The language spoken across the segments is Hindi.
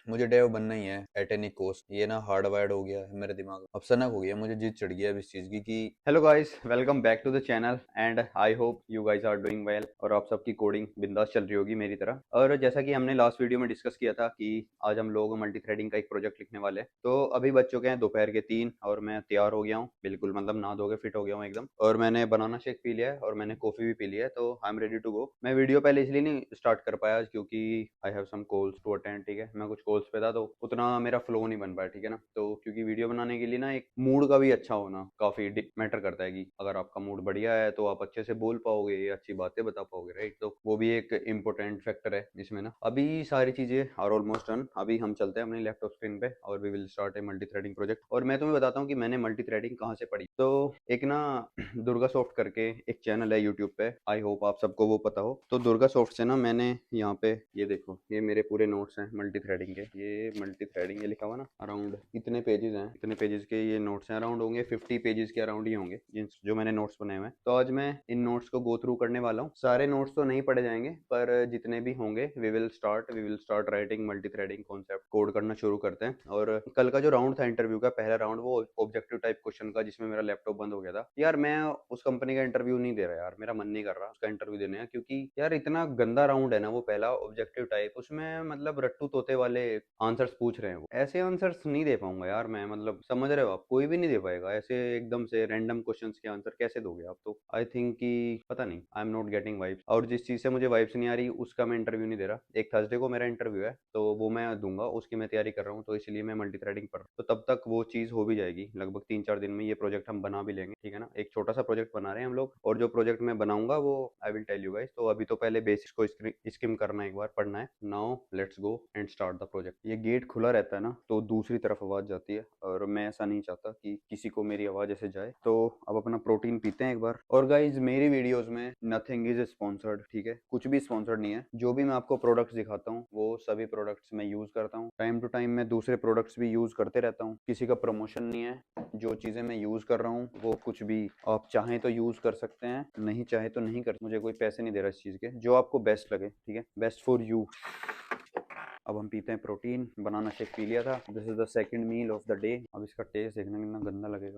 मुझे डेव बनना ही है एट एनी कॉस्ट। ये ना हार्ड वायर्ड हो गया है मेरे दिमाग में, अब सनक हो गया, मुझे जिद चढ़ गया अब इस चीज की कि hello guys, welcome back to the channel and I hope you guys are doing well और आप सबकी कोडिंग बिंदास चल रही होगी मेरी तरह। और जैसा कि हमने लास्ट वीडियो में डिस्कस किया था कि आज हम लोग मल्टी थ्रेडिंग का एक प्रोजेक्ट लिखने वाले हैं। तो अभी बज चुके हैं दोपहर के 3 और मैं तैयार हो गया हूँ बिल्कुल, मतलब नहा धो के फिट हो गया हूँ एकदम। और मैंने बनाना शेक पी लिया है और मैंने कॉफी भी पी लिया है, तो I am ready to go. मैं वीडियो पहले इसलिए नहीं स्टार्ट कर पाया क्योंकि I have some calls to attend. ठीक है, मैं कुछ कॉल्स पे था तो उतना मेरा फ्लो नहीं बन पाया। ठीक है ना, तो क्योंकि वीडियो बनाने के लिए ना एक मूड का भी अच्छा होना काफी मैटर करता है कि अगर आपका मूड बढ़िया है तो आप अच्छे से बोल पाओगे, अच्छी बातें बता पाओगे, राइट। तो वो भी एक इम्पोर्टेंट फैक्टर है इसमें ना। अभी सारी चीजें आर ऑलमोस्ट डन। अभी हम चलते हैं अपनी लैपटॉप स्क्रीन पे और we will start a multi threading project. और मैं तुम्हें बताता हूँ कि मैंने मल्टी थ्रेडिंग कहाँ से पढ़ी। तो एक ना दुर्गा सॉफ्ट करके एक चैनल है यूट्यूब पे, आई होप आप सबको वो पता हो। तो दुर्गा सॉफ्ट से ना मैंने यहाँ पे ये देखो, ये मेरे पूरे नोट्स हैं मल्टी थ्रेडिंग के। ये मल्टी थ्रेडिंग ये लिखा हुआ ना, अराउंड इतने पेजेस हैं, इतने पेजेस के ये नोट्स हैं। अराउंड होंगे 50 पेजेस के अराउंड ही होंगे जो मैंने नोट्स बनाए हुए हैं। तो आज मैं इन नोट्स को गो थ्रू करने वाला हूँ। सारे नोट्स तो नहीं पढ़े जाएंगे पर जितने भी होंगे we will start writing multi threading concept, code करना शुरू करते हैं। और कल का जो राउंड था इंटरव्यू का, पहला राउंड, वो ऑब्जेक्टिव टाइप क्वेश्चन का जिसमें मेरा लैपटॉप बंद हो गया था। यार मैं उस कंपनी का इंटरव्यू नहीं दे रहा यार, मेरा मन नहीं कर रहा उसका इंटरव्यू देने का, क्योंकि यार इतना गंदा राउंड है ना वो पहला ऑब्जेक्टिव टाइप। उसमें मतलब रट्टू तोते वाले आंसर्स पूछ रहे हैं, वो ऐसे आंसर्स नहीं दे पाऊंगा यार मैं। मतलब समझ रहे हो आप, कोई भी नहीं दे पाएगा ऐसे एकदम से रैंडम क्वेश्चंस के आंसर कैसे दोगे आप। तो आई थिंक कि पता नहीं, I am not getting vibes, और जिस चीज से मुझे वाइब्स नहीं आ रही उसका मैं इंटरव्यू नहीं दे रहा। एक थर्सडे को मेरा इंटरव्यू है तो वो मैं दूंगा, उसकी मैं तैयारी कर रहा हूँ, तो इसलिए मैं मल्टी थ्रेडिंग पढ़ रहा हूँ। तो तब तक वो चीज हो भी जाएगी, लगभग 3-4 दिन में ये प्रोजेक्ट हम बना भी लेंगे। ठीक है ना, एक छोटा सा प्रोजेक्ट बना रहे हैं हम लोग, और जो प्रोजेक्ट मैं बनाऊंगा वो I will tell you guys. तो अभी तो पहले बेसिक्स को स्किम करना है, एक बार पढ़ना है। Now let's go and start the project. ये गेट खुला रहता है ना तो दूसरी तरफ आवाज जाती है, और मैं ऐसा नहीं चाहता कि किसी को मेरी आवाज ऐसे जाए। तो अब अपना प्रोटीन पीते हैं एक बार। और गाइज मेरी वीडियोस में नथिंग इज स्पॉन्सर्ड, ठीक है, कुछ भी स्पॉन्सर्ड नहीं है। जो भी मैं आपको प्रोडक्ट्स दिखाता हूँ वो सभी प्रोडक्ट्स मैं यूज करता हूँ। टाइम टू टाइम मैं दूसरे प्रोडक्ट्स भी यूज करते रहता हूँ, किसी का प्रमोशन नहीं है। जो चीजें मैं यूज कर रहा हूँ वो कुछ भी आप चाहें तो यूज कर सकते हैं, नहीं चाहे तो नहीं कर। मुझे कोई पैसे नहीं दे रहा इस चीज के, जो आपको बेस्ट लगे। ठीक है, बेस्ट फॉर यू। अब हम पीते हैं प्रोटीन। बनाना शेक पी लिया था, this is the second meal of the day. अब इसका टेस्ट देखना कितना गंदा लगेगा।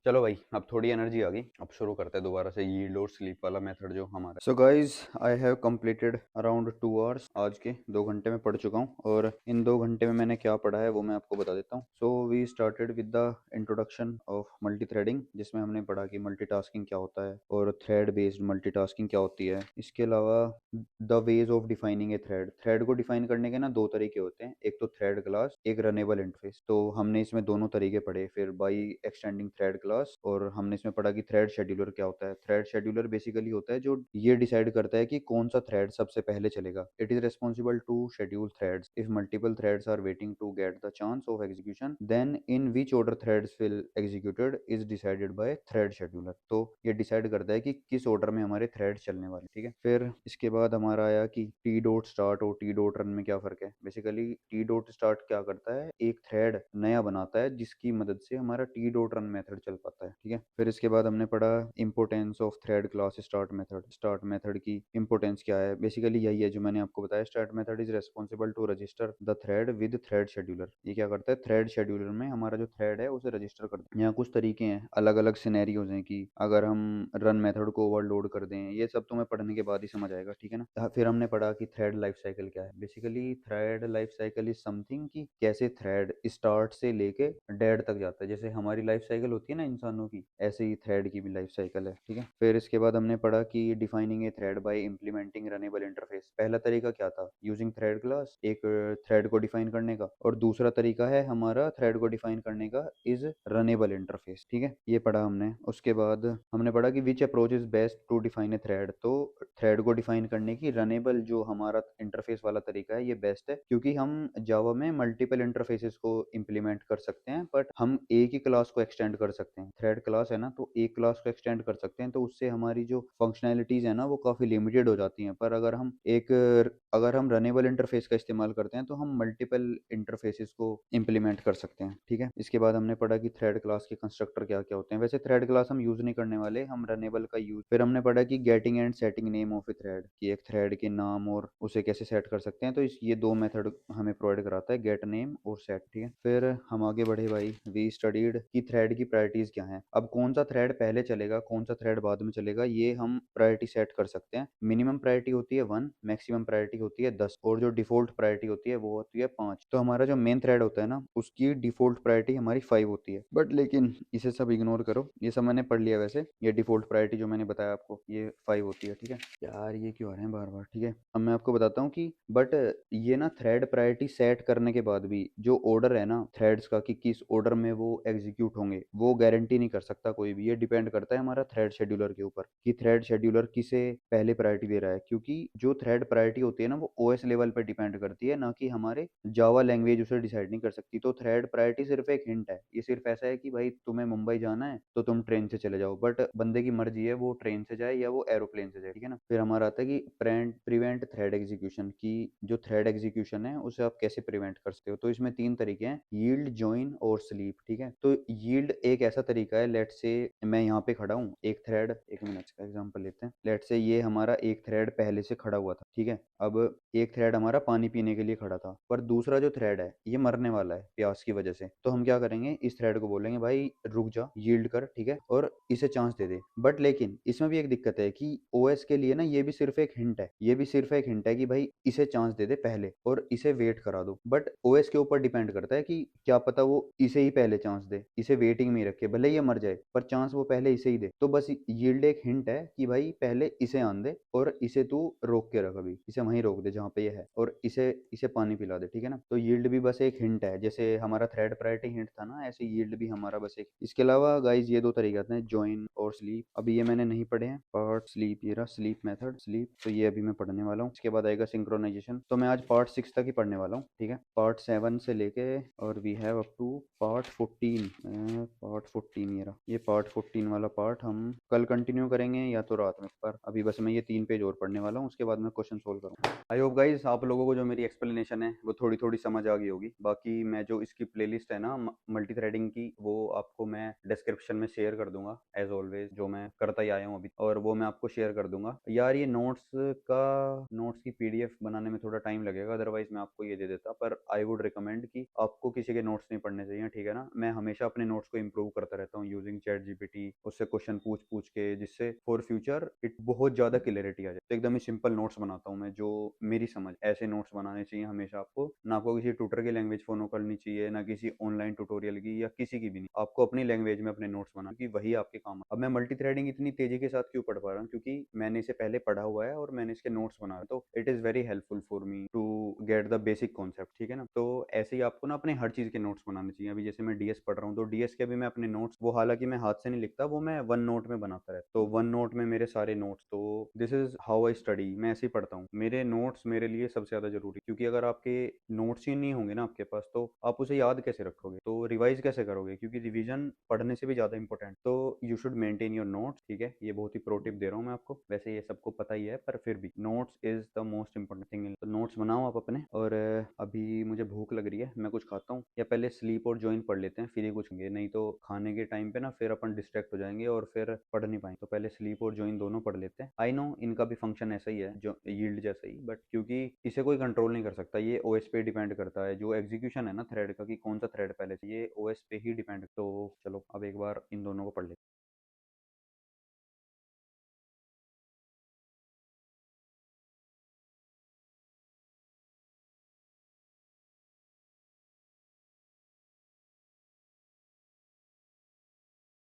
चलो भाई, अब थोड़ी एनर्जी आ गई, अब शुरू करते हैं दोबारा से यील्ड और स्लीप वाला मेथड जो हमारा। So guys I have completed around 2 hours. आज के 2 घंटे में पढ़ चुका हूँ, और इन 2 घंटे में मैंने क्या पढ़ा है वो मैं आपको बता देता हूँ। So we started with the introduction of multi threading, जिसमें हमने पढ़ा कि मल्टीटास्किंग क्या होता है और थ्रेड बेस्ड मल्टीटास्किंग क्या होती है। इसके अलावा the ways of defining a thread. Thread को डिफाइन करने के ना दो तरीके होते हैं, एक तो थ्रेड क्लास, एक रनेबल इंटरफेस। तो हमने इसमें दोनों तरीके पढ़े। फिर बाई एक्सटेंडिंग थ्रेड क्लास, और हमने इसमें पढ़ा कि थ्रेड शेड्यूलर क्या होता है। थ्रेड शेड्यूलर बेसिकली होता है जो ये डिसाइड करता है कि कौन सा थ्रेड सबसे पहले चलेगा। It is responsible to schedule threads if multiple threads are waiting to get the chance of execution, then in which order threads will executed is decided by thread scheduler. तो ये डिसाइड करता है कि किस ऑर्डर में हमारे थ्रेड चलने वाले। ठीक है, फिर इसके बाद हमारा आया कि टी डॉट स्टार्ट और टी डॉट रन में क्या फर्क है। बेसिकली टी डॉट स्टार्ट क्या करता है, एक थ्रेड नया बनाता है जिसकी मदद से हमारा टी डॉट रन मेथड चल पाता है। ठीक है, फिर इसके बाद हमने पढ़ा importance of thread class start method. Start method की इंपोर्टेंस क्या है, बेसिकली यही है जो मैंने आपको बताया। Start method is responsible to register the thread with thread scheduler. ये क्या करता है, थ्रेड शेड्यूलर में हमारा जो थ्रेड है उसे रजिस्टर करता है। यहाँ कुछ तरीके हैं, अलग अलग सिनेरियोज हैं कि अगर हम रन मेथड को ओवरलोड कर दें, ये सब तुम्हें पढ़ने के बाद ही समझ आएगा। ठीक है ना, फिर हमने पढ़ा कि थ्रेड लाइफ साइकिल क्या है। Basically thread life cycle is something कि कैसे थ्रेड स्टार्ट से लेके डेड तक जाता है। जैसे हमारी लाइफ साइकिल होती है ना इंसानों की, ऐसे ही थ्रेड की भी लाइफ साइकिल है। ठीक है, फिर इसके बाद हमने पढ़ा कि defining a thread by implementing runnable interface. पहला तरीका क्या था, यूजिंग थ्रेड क्लास, एक थ्रेड को डिफाइन करने का, और दूसरा तरीका है हमारा थ्रेड को डिफाइन करने का इज रनेबल इंटरफेस। ठीक है, ये पढ़ा हमने। उसके बाद हमने पढ़ा कि which approach is best to define a thread. तो थ्रेड को डिफाइन करने की रनेबल जो हमारा इंटरफेस वाला तरीका है ये बेस्ट है, क्योंकि हम जावा में मल्टीपल इंटरफेसेस को इंप्लीमेंट कर सकते हैं, बट हम एक ही क्लास को एक्सटेंड कर सकते सकते हैं। थ्रेड क्लास है ना, तो एक क्लास को एक्सटेंड कर सकते हैं, तो उससे हमारी जो फंक्शनैलिटीज़ है ना वो काफ़ी लिमिटेड हो जाती हैं। पर अगर हम रनेबल इंटरफेस का इस्तेमाल करते हैं तो हम मल्टीपल इंटरफेसेस को इम्प्लीमेंट कर सकते हैं। ठीक है, इसके बाद हमने पढ़ा कि थ्रेड क्लास के कंस्ट्रक्टर क्या क्या होते हैं। वैसे थ्रेड क्लास हम यूज़ नहीं करने वाले, हम रनेबल का यूज़। फिर हमने पढ़ा कि getting and setting name of A thread, कि एक थ्रेड के नाम और उसे कैसे सेट कर सकते हैं। तो ये दो मेथड हमें प्रोवाइड कराता है, गेट नेम और सेट। ठीक है, फिर हम आगे बढ़े भाई। वी स्टडीड कि थ्रेड की प्रायोरिटीज क्या हैं। अब कौन सा थ्रेड पहले चलेगा, कौन सा थ्रेड बाद में चलेगा, ये हम प्रायोरिटी सेट कर सकते हैं। मिनिमम प्रायोरिटी होती है 1, मैक्सिमम प्रायोरिटी होती है 10, और जो डिफॉल्ट प्रायोरिटी होती है वो होती है 5। तो हमारा जो मेन थ्रेड होता है ना, उसकी डिफॉल्ट प्रायोरिटी हमारी 5 होती है। बट लेकिन इसे सब इग्नोर करो, ये सब मैंने पढ़ लिया। वैसे ये डिफॉल्ट प्रायोरिटी जो मैंने बताया आपको, ये 5 होती है। ठीक है यार, ये क्यों आ रहे हैं बार बार। ठीक है, अब मैं आपको बताता हूँ कि बट ये ना थ्रेड प्रायोरिटी सेट करने के बाद भी जो ऑर्डर है ना थ्रेड्स का, कि किस ऑर्डर में वो एग्जीक्यूट होंगे, वो गारंटी नहीं कर सकता कोई भी। ये डिपेंड करता है हमारा थ्रेड शेड्यूलर के ऊपर, कि थ्रेड शेड्यूलर किसे पहले प्रायोरिटी दे रहा है। क्योंकि जो थ्रेड प्रायोरिटी होती है ना वो ओएस लेवल पर डिपेंड करती है, ना कि हमारे जावा लैंग्वेज उसे डिसाइड नहीं कर सकती। तो थ्रेड प्रायोरिटी सिर्फ एक हिंट है, ये सिर्फ ऐसा है कि भाई तुम्हें मुंबई जाना है तो तुम ट्रेन से चले जाओ, बट बंदे की मर्जी है वो ट्रेन से जाए या वो एरोप्लेन से जाए। ठीक है ना, फिर हमारा आता है कि प्रिवेंट थ्रेड एग्जीक्यूशन, की जो थ्रेड एग्जीक्यूशन है उसे आप कैसे प्रिवेंट कर सकते हो। तो इसमें 3 तरीके हैं, यील्ड, जॉइन और स्लीप। ठीक है, तो यील्ड एक ऐसा तरीका है, लेट से मैं यहाँ पे खड़ा हूँ, एक थ्रेड, एक मिनट का एग्जांपल लेते हैं। लेट से ये हमारा एक थ्रेड पहले से खड़ा हुआ था। ठीक है, अब एक थ्रेड हमारा पानी पीने के लिए खड़ा था, पर दूसरा जो थ्रेड है ये मरने वाला है प्यास की वजह से। तो हम क्या करेंगे, इस थ्रेड को बोलेंगे भाई रुक जा, यील्ड कर। ठीक है, और इसे चांस दे दे। बट लेकिन इसमें भी एक दिक्कत है कि ओएस के लिए ना ये भी सिर्फ एक हिंट है, ये भी सिर्फ एक हिंट है कि भाई इसे चांस दे दे पहले और इसे वेट करा दो। बट ओएस के ऊपर डिपेंड करता है कि क्या पता वो इसे ही पहले चांस दे, इसे वेटिंग में ही रखे, भले ये मर जाए पर चांस वो पहले इसे ही दे। तो बस यील्ड एक हिंट है कि भाई पहले इसे आन दे और इसे तू रोक के रख, अभी इसे वहीं रोक दे जहाँ पे ये है, और इसे इसे पानी पिला दे। ठीक है ना, तो यील्ड भी बस एक हिंट है, जैसे हमारा थ्रेड प्रायोरिटी हिंट था ना, ऐसे यील्ड भी हमारा बस एक। इसके अलावा गाइज ये 2 तरीके आते हैं, ज्वाइन और स्लीप। अभी ये मैंने नहीं पढ़े हैं, पार्ट स्लीप, ये रहा स्लीप मेथड, स्लीप, तो ये अभी मैं पढ़ने वाला हूँ। इसके बाद आएगा सिंक्रोनाइजेशन, तो मैं आज पार्ट 6 तक ही पढ़ने वाला हूँ। ठीक है, पार्ट 7 से लेके और we have up to part 14। Part 14 ये पार्ट 14 वाला पार्ट हम कल कंटिन्यू करेंगे या तो रात में, पर अभी बस मैं ये 3 पेज और पढ़ने वाला हूँ, उसके बाद मैं क्वेश्चन सोल्व करूँगा। आई होप गाइस आप लोगों को जो मेरी एक्सप्लेनेशन है वो थोड़ी थोड़ी समझ आ गई होगी। बाकी मैं जो इसकी प्लेलिस्ट है ना मल्टी थ्रेडिंग की, वो आपको मैं डिस्क्रिप्शन में शेयर कर दूंगा एज ऑलवेज, जो मैं करता ही आया हूँ अभी, और वो मैं आपको शेयर कर दूंगा। यार ये नोट्स की पीडीएफ बनाने में थोड़ा टाइम लगेगा, अदरवाइज मैं आपको ये दे देता, पर आई वुड रिकमेंड कि आपको किसी के नोट्स नहीं पढ़ने चाहिए। ठीक है ना, मैं हमेशा अपने नोट्स को इंप्रूव करता रहता हूँ यूजिंग चैट जीपीटी, उससे क्वेश्चन पूछ पूछ के, जिससे फॉर फ्यूचर इट बहुत ज्यादा क्लियरिटी आ जाए। तो एकदम ही सिंपल नोट्स बनाता हूँ मैं, जो मेरी समझ, ऐसे नोट्स बनाने चाहिए हमेशा आपको, ना आपको किसी ट्यूटर की लैंग्वेज फॉलो करनी चाहिए, ना किसी ऑनलाइन ट्यूटोरियल की या किसी की भी नहीं, आपको अपनी लैंग्वेज में अपने नोट्स बनाना, क्योंकि वही आपके काम है। अब मैं मल्टी थ्रेडिंग इतनी तेजी के साथ क्यों पढ़ पा रहा हूँ, क्योंकि मैंने इसे पहले पढ़ा हुआ है और मैंने इसके नोट्स बनाए, तो it is very helpful for me to get the basic concept. ठीक है ना, तो ऐसे ही आपको ना अपने हर चीज के नोट्स बनाने चाहिए। अभी जैसे मैं डीएस पढ़ रहा हूँ, तो डीएस के भी मैं अपने नोट्स, वो हालांकि मैं हाथ से नहीं लिखता, वो मैं वन नोट में बनाता रहता, तो वन नोट में मेरे सारे नोट्स। तो this is how I study, मैं ऐसे ही पढ़ता हूँ। मेरे नोट्स मेरे लिए सबसे ज्यादा जरूरी, क्योंकि अगर आपके नोट्स ही नहीं होंगे ना आपके पास, तो आप उसे याद कैसे रखोगे, तो रिवाइज कैसे करोगे, क्योंकि रिवीजन पढ़ने से भी ज्यादा इंपॉर्टेंट। तो you should maintain your notes. ठीक है, ये बहुत ही प्रो टिप दे रहा हूँ मैं आपको, वैसे ये सबको पता ही है, पर फिर भी notes is the most important thing. तो नोट्स बनाओ आप अपने। और अभी मुझे भूख लग रही है, मैं कुछ खाता हूँ, या पहले स्लीप और ज्वाइन पढ़ लेते हैं, फिर ही कुछ होंगे, नहीं तो खाने के टाइम पे ना फिर अपन डिस्ट्रैक्ट हो जाएंगे और फिर पढ़ नहीं पाएंगे। तो पहले स्लीप और ज्वाइन दोनों पढ़ लेते हैं। आई नो इनका भी फंक्शन ऐसा ही है, जो यील्ड जैसा ही, बट क्योंकि इसे कोई कंट्रोल नहीं कर सकता, ये ओएस पे डिपेंड करता है, जो एग्जीक्यूशन है ना थ्रेड का, कि कौन सा थ्रेड पहले से, ये ओएस पे ही डिपेंड। तो चलो अब एक बार इन दोनों को पढ़ लेते हैं।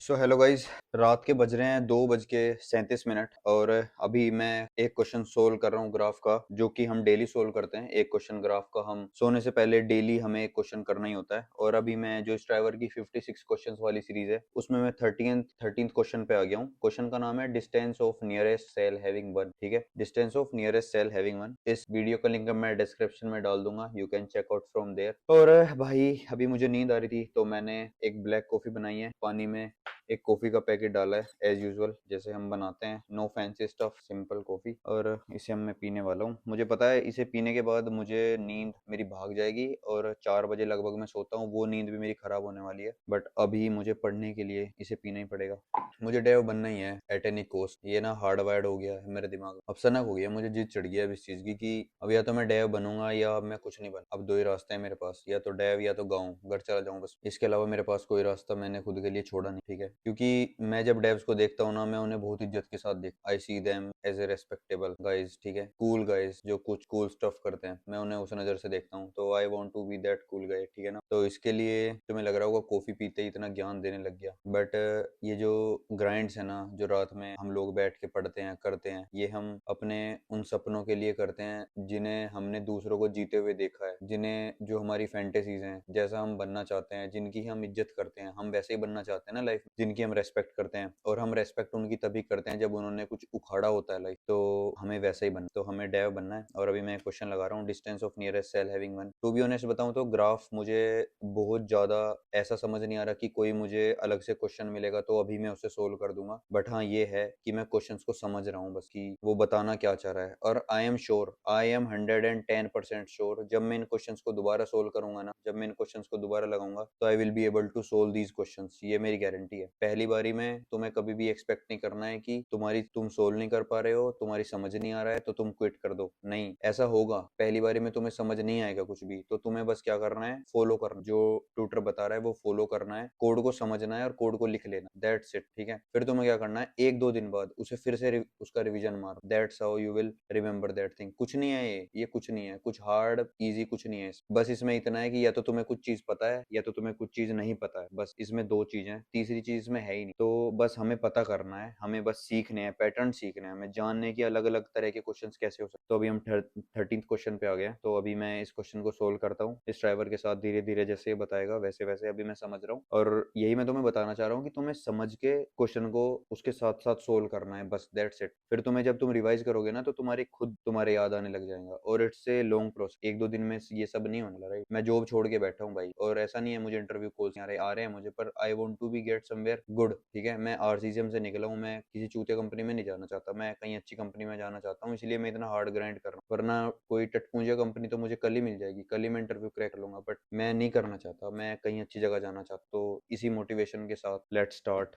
सो हेलो गाइज, रात के बज रहे हैं 2:37 और अभी मैं एक क्वेश्चन सोल्व कर रहा हूँ ग्राफ का, जो कि हम डेली सोल्व करते हैं। एक क्वेश्चन ग्राफ का हम सोने से पहले डेली हमें एक क्वेश्चन करना ही होता है। और अभी मैं जो स्ट्राइवर की 56 क्वेश्चंस वाली सीरीज है, उसमें मैं 13th क्वेश्चन पे आ गया हूँ। क्वेश्चन का नाम है distance of nearest cell having one. ठीक है, distance of nearest cell having one. इस वीडियो का लिंक मैं डिस्क्रिप्शन में डाल दूंगा, you can check out from there. और भाई अभी मुझे नींद आ रही थी, तो मैंने एक ब्लैक कॉफी बनाई है पानी में एक कॉफी का पैकेट डाला है एज यूजुअल जैसे हम बनाते हैं, no fancy stuff, simple coffee. और इसे हम मैं पीने वाला हूँ। मुझे पता है इसे पीने के बाद मुझे नींद मेरी भाग जाएगी और 4 बजे लगभग मैं सोता हूँ, वो नींद भी मेरी खराब होने वाली है। बट अभी मुझे पढ़ने के लिए इसे पीना ही पड़ेगा। मुझे डेव बनना ही है एट एनी कॉस्ट। ये ना हार्ड वायर्ड हो गया है मेरे दिमाग में। अब सनक हो गया, मुझे जिद चढ़ गया है इस चीज की कि अब या तो मैं डेव बनूंगा या अब मैं कुछ नहीं बन। अब दो ही रास्ते हैं मेरे पास, या तो डेव या तो गाँव घर चला जाऊं बस। इसके अलावा मेरे पास कोई रास्ता मैंने खुद के लिए छोड़ा नहीं, ठीक है। क्योंकि मैं जब डेव्स को देखता हूँ ना, मैं उन्हें बहुत इज्जत के साथ देख, I see them as a respectable guys, ठीक है, कूल गाइज जो कुछ कूल स्टफ करते हैं, मैं उन्हें उस नजर से देखता हूँ। तो I want to be that cool guy, ठीक है ना। तो इसके लिए तुम्हें लग रहा होगा कॉफी पीते ही इतना ज्ञान देने लग गया, बट ये जो ग्राइंड्स है ना, जो रात में हम लोग बैठ के पढ़ते हैं करते हैं, ये हम अपने उन सपनों के लिए करते हैं जिन्हें हमने दूसरों को जीते हुए देखा है, जिन्हें जो हमारी फैंटेसीज हैं, जैसा हम बनना चाहते हैं, जिनकी हम इज्जत करते हैं, हम वैसे ही बनना चाहते हैं ना लाइफ में, जिनकी हम रेस्पेक्ट करते हैं। और हम रेस्पेक्ट उनकी तभी करते हैं जब उन्होंने कुछ उखाड़ा होता है लाइफ, तो हमें वैसे ही बनना, तो हमें डेव बनना है। और अभी मैं क्वेश्चन लगा रहा हूँ, distance of nearest cell having one. To be honest बताऊं तो ग्राफ मुझे बहुत ज्यादा ऐसा समझ नहीं आ रहा कि कोई मुझे अलग से क्वेश्चन मिलेगा तो अभी मैं उसे सोल्व कर दूंगा। बट हाँ ये है कि मैं क्वेश्चंस को समझ रहा हूँ बस, कि वो बताना क्या चाह रहा है। और I am sure, I am 110% sure, जब मैं इन क्वेश्चंस को दोबारा सोल्व करूंगा ना, जब मैं इन क्वेश्चंस को दोबारा लगाऊंगा, तो I will be able to solve these questions. ये मेरी गारंटी है। पहली बारी में तुम्हें कभी भी एक्सपेक्ट नहीं करना है कि तुम सोल्व नहीं कर पा रहे हो, तुम्हारी समझ नहीं आ रहा है तो तुम क्विट कर दो। नहीं, ऐसा होगा। पहली बारी में तुम्हें समझ नहीं आएगा कुछ भी, तो तुम्हें बस क्या करना है, फॉलो करना, जो ट्यूटर बता रहा है वो फॉलो करना है, कोड को समझना है और कोड को लिख लेना, दैट्स इट, ठीक है। फिर तुम्हें क्या करना है, एक दो दिन बाद उसे फिर से उसका रिवीजन मार, that's how you will remember that thing. कुछ नहीं है ये कुछ नहीं है, कुछ हार्ड इजी कुछ नहीं है। बस इसमें इतना है कि या तो तुम्हें कुछ चीज पता है या तो तुम्हें कुछ चीज नहीं पता है, बस इसमें दो चीजें, तीसरी चीज इसमें है ही नहीं। तो बस हमें पता करना है, हमें बस सीखने हैं, पैटर्न सीखने हैं, हमें जानने की अलग अलग तरह के क्वेश्चन कैसे हो सकते। तो अभी हम 13th क्वेश्चन पे आ गए हैं, तो अभी मैं इस क्वेश्चन को सोल्व करता हूँ इस ड्राइवर के साथ, धीरे धीरे जैसे ये बताएगा वैसे वैसे अभी मैं समझ रहा हूँ। और यही मैं तुम्हें बताना चाह रहा हूँ कि तुम्हें समझ के क्वेश्चन को उसके साथ साथ सोल्व करना है, बस दैट्स इट। फिर तुम्हें जब तुम रिवाइज करोगे ना, तो तुम्हारे खुद तुम्हारे याद आने लग जाएगा। और इट्स ए लॉन्ग प्रोसेस, एक दो दिन में ये सब नहीं होने लगा, राइट। मैं जॉब छोड़ के बैठा हूँ भाई, और ऐसा नहीं है मुझे इंटरव्यू कॉल्स आ रहे हैं मुझे, पर I want to be get somewhere good, ठीक है। मैं आरसीजीएम से निकला हूँ, मैं किसी चूते कंपनी में नहीं जाना चाहता, मैं कहीं अच्छी कंपनी में जाना चाहता हूँ, इसलिए मैं इतना हार्ड ग्राइंड कर रहा हूँ। वरना कोई टटपूंजिया कंपनी तो मुझे कल ही मिल जाएगी, कल ही मैं इंटरव्यू क्रैक कर लूंगा, बट मैं नहीं करना चाहता, मैं कहीं अच्छी जगह जाना चाहता। तो इसी मोटिवेशन के साथ लेट्स स्टार्ट